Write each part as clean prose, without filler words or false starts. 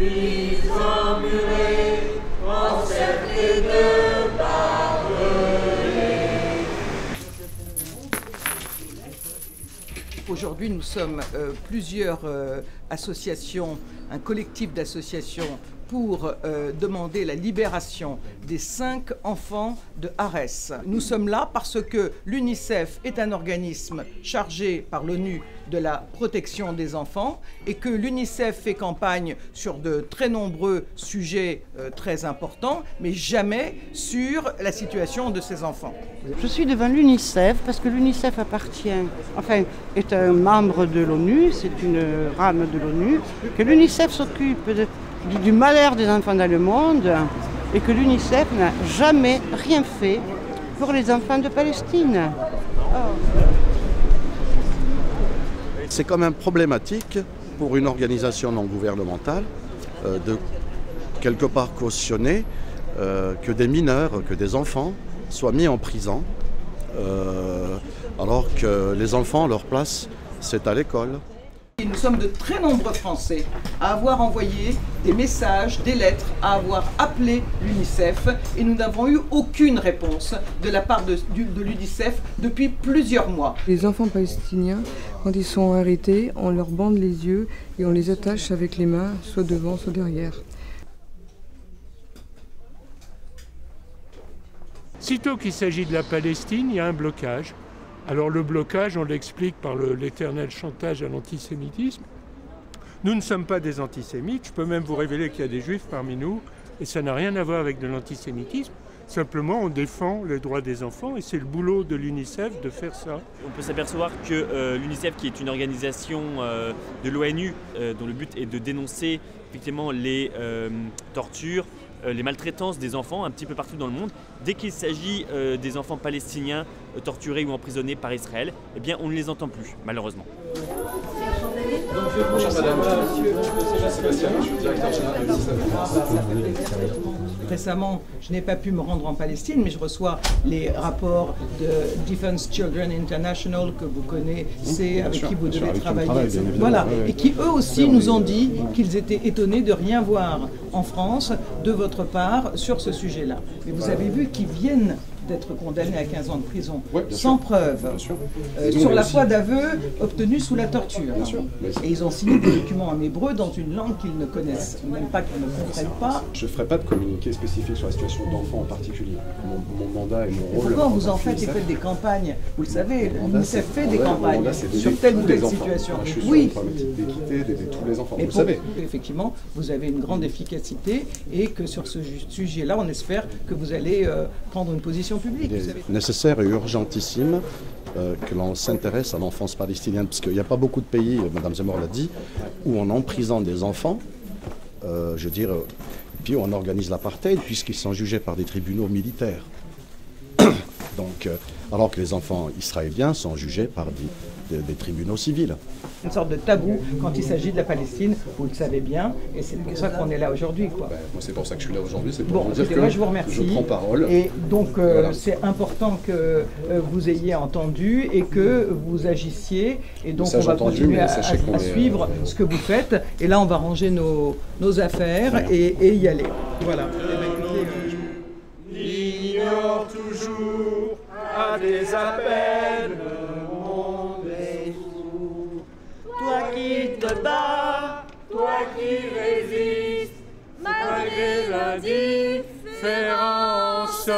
Vis emmurés, encerclés de barbelés. Aujourd'hui, nous sommes plusieurs associations, un collectif d'associations pour demander la libération des 5 enfants de Arès. Nous sommes là parce que l'UNICEF est un organisme chargé par l'ONU de la protection des enfants et que l'UNICEF fait campagne sur de très nombreux sujets très importants, mais jamais sur la situation de ces enfants. Je suis devant l'UNICEF parce que l'UNICEF est un membre de l'ONU, c'est une rame de l'ONU, que l'UNICEF s'occupe du malheur des enfants dans le monde et que l'UNICEF n'a jamais rien fait pour les enfants de Palestine. C'est quand même problématique pour une organisation non gouvernementale de quelque part cautionner que des mineurs, que des enfants soient mis en prison alors que les enfants, leur place, c'est à l'école. Nous sommes de très nombreux Français à avoir envoyé des messages, des lettres, à avoir appelé l'UNICEF et nous n'avons eu aucune réponse de la part de l'UNICEF depuis plusieurs mois. Les enfants palestiniens, quand ils sont arrêtés, on leur bande les yeux et on les attache avec les mains, soit devant, soit derrière. Sitôt qu'il s'agit de la Palestine, il y a un blocage. Alors le blocage, on l'explique par l'éternel chantage à l'antisémitisme. Nous ne sommes pas des antisémites, je peux même vous révéler qu'il y a des juifs parmi nous, et ça n'a rien à voir avec de l'antisémitisme. Simplement, on défend les droits des enfants, et c'est le boulot de l'UNICEF de faire ça. On peut s'apercevoir que l'UNICEF, qui est une organisation de l'ONU, dont le but est de dénoncer effectivement les tortures, les maltraitances des enfants un petit peu partout dans le monde. Dès qu'il s'agit des enfants palestiniens torturés ou emprisonnés par Israël, eh bien on ne les entend plus, malheureusement. Bonjour madame, Sébastien, je suis directeur général de l'UNICEF. Récemment, je n'ai pas pu me rendre en Palestine, mais je reçois les rapports de Defense Children International que vous connaissez, avec qui vous devez travailler. Voilà, et qui eux aussi nous ont dit qu'ils étaient étonnés de rien voir en France de votre part sur ce sujet-là. Mais vous avez vu qu'ils viennent d'être condamnés à 15 ans de prison, sans preuve, sur la foi d'aveux obtenus sous la torture. Et ils ont signé des documents en hébreu dans une langue qu'ils ne connaissent même pas, qu'ils ne comprennent pas. Je ne ferai pas de communiqué spécifique sur la situation d'enfants en particulier. Mon mandat et mon rôle... Pourquoi vous en faites et faites des campagnes? Vous le savez, l'UNICEF fait des campagnes sur telle ou telle situation. Je suis sur une problématique d'équité d'aider tous les enfants, vous le savez. Effectivement, vous avez une grande efficacité et que sur ce sujet-là, on espère que vous allez prendre une position publique. Il est nécessaire et urgentissime que l'on s'intéresse à l'enfance palestinienne, parce qu'il n'y a pas beaucoup de pays, Mme Zemmour l'a dit, où on emprisonne des enfants, puis on organise l'apartheid, puisqu'ils sont jugés par des tribunaux militaires. Donc, alors que les enfants israéliens sont jugés par des tribunaux civils. Une sorte de tabou quand il s'agit de la Palestine, vous le savez bien, et c'est pour ça qu'on est là aujourd'hui. Moi, c'est pour ça que je suis là aujourd'hui, c'est pour vous dire que moi, je vous remercie. Je prends parole. Et donc, c'est important que vous ayez entendu et que vous agissiez. Et donc, on va continuer à suivre ce que vous faites. Et là, on va ranger nos affaires et y aller. Voilà. L'ignore toujours à des appels. Toi qui te bats, toi qui résistes, malgré l'indifférence,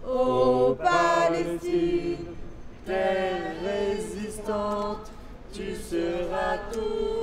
ô Palestine, terre résistante, tu seras tout.